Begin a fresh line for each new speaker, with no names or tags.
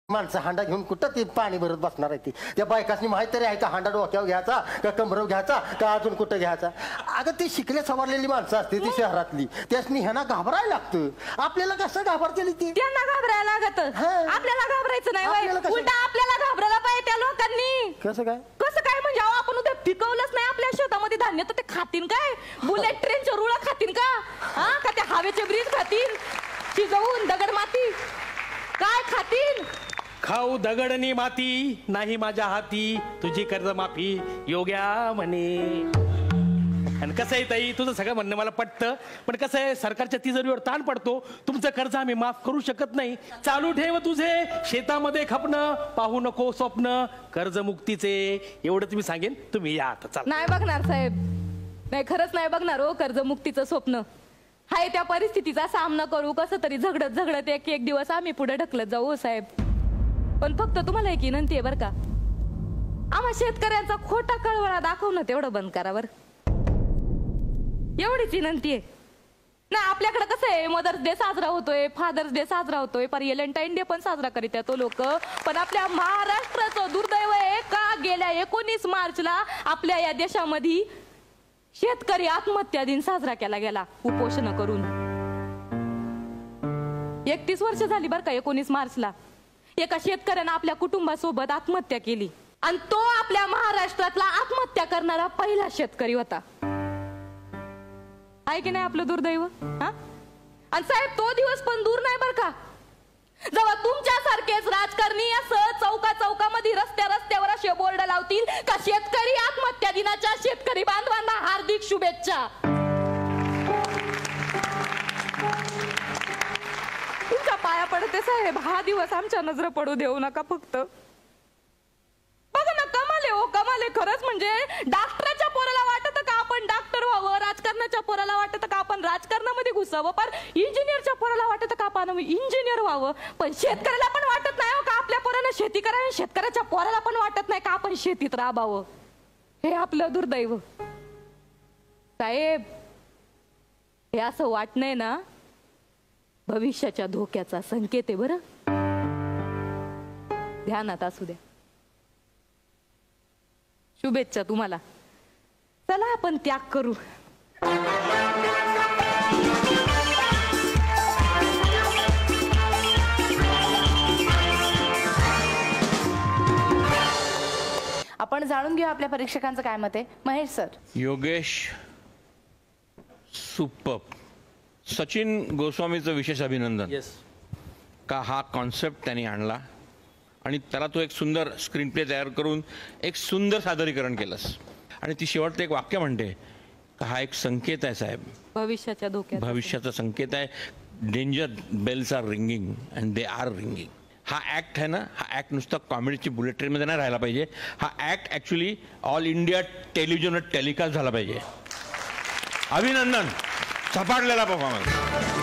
माणसं हांडा घेऊन कुठं ते पाणी भरत बसणार आहे ती त्या बायकासनी माहित तरी आहे का हांडा डोक्यावर घ्यायचा का कमरवर घ्यायचा का अजून कुठं घ्यायचा. अगं ती शिकले सवारलेली माणसं असते ती शहरातली त्यासनी ह्यांना घाबरायला लागतं. आपल्याला कसं घाबरते ती
त्यांना घाबरायला लागत आपल्याला घाबरायचं नाही उलटा आपल्याला घाबरायला पाहिजे त्या लोकांनी.
कसं काय
म्हणजे आपण उद्या पिकवलंच नाही आपल्या शेतामध्ये धान्य तर ते खातील काय. बुलेट ट्रेनच्या रुळा खातील का का ते हवेचे ब्रिज खातील शिजवून दगड माती काय खातील.
खाऊ दगडनी माती नाही माझ्या हाती तुझी कर्ज माफी योग्या म्हणे. आणि कसं आहे ताई तुझं सगळं म्हणणं मला पटतं पण कसं आहे सरकारच्या तिजोरीवर ताण पडतो. तुमचं कर्ज आम्ही माफ करू शकत नाही. चालू ठेव तुझे शेतामध्ये खपणं पाहू नको स्वप्न कर्जमुक्तीचे एवढंच मी सांगेन. तुम्ही या आता चाल.
नाही बघणार साहेब नाही खरंच नाही बघणार हो कर्जमुक्तीचं स्वप्न. हाय त्या परिस्थितीचा सामना करू कसं तरी झगडत एक एक दिवस आम्ही पुढे ढकलत जाऊ साहेब. पण फक्त तुम्हाला एक विनंती आहे बरं का आम्हा शेतकऱ्यांचा खोटा कळवळा दाखवणं तेवढं बंद करा बरं. एवढीच विनंती आहे. नाही आपल्याकडे कसं आहे मदर्स डे साजरा होतोय फादर्स डे साजरा होतोय पर व्हॅलेंटाईन डे पण साजरा करीत तो लोक. पण आपल्या महाराष्ट्राचं दुर्दैव आहे का गेल्या 19 मार्चला आपल्या या देशामध्ये शेतकरी आत्महत्या दिन साजरा केला गेला उपोषण करून. 31 वर्ष झाली बरं का 19 मार्चला एका शेतकऱ्यानं आपल्या कुटुंबासोबत आत्महत्या केली आणि तो आपल्या महाराष्ट्रातला आत्महत्या करणारा पहिला शेतकरी होता. आहे की नाही आपलं दुर्दैव. आणि साहेब तो दिवस पण दूर नाही बरं का जेव्हा तुमच्यासारखेच राजकारणी असं चौकामध्ये रस्त्यावर असे बोर्ड लावतील का शेतकरी आत्महत्या दिनाच्या शेतकरी बांधवांना हार्दिक शुभेच्छा. तुमच्या पाया पडते साहेब हा दिवस आमच्या नजर पडू देऊ नका फक्त. बघा ना कमाले हो कमाले खरंच म्हणजे डॉक्टरच्या पोराला वाटत का आपण डॉक्टर व्हावं राजकारणाच्या पोराला वाटत का आपण राजकारणामध्ये घुसावं पण इंजिनियरच्या पोराला वाटत का आपण इंजिनियर व्हावं पण शेतकऱ्याला पण वाटत नाही का आपल्या पोरानं शेती करावी शेतकऱ्याच्या पोराला पण वाटत नाही का आपण शेतीत राबावं. हे आपलं दुर्दैव साहेब. हे असं वाटणंय ना भविष्याच्या धोक्याचा संकेत आहे बरं. ध्यानात असू द्या. शुभेच्छा तुम्हाला. चला आपण त्याग करू.
आपण जाणून घेऊ आपल्या परीक्षकांचं काय मत आहे. महेश सर.
योगेश सुपर. सचिन गोस्वामीचं विशेष अभिनंदन.
येस
का हा कॉन्सेप्ट त्यांनी आणला आणि त्याला तो एक सुंदर स्क्रीन प्ले तयार करून एक सुंदर सादरीकरण केलंस. आणि ती शेवटचं एक वाक्य म्हणते का हा एक संकेत आहे साहेब
भविष्याच्या धोक्यात
भविष्याचा संकेत आहे. Danger bells are ringing and they are ringing. हा ॲक्ट आहे ना हा ॲक्ट नुसतं कॉमेडीची बुलेट ट्रेनमध्ये नाही राहायला पाहिजे. हा ॲक्ट ॲक्च्युली ऑल इंडिया टेलिव्हिजनवर टेलिकास्ट झाला पाहिजे. अभिनंदन. झपाटलेला परफॉर्मन्स.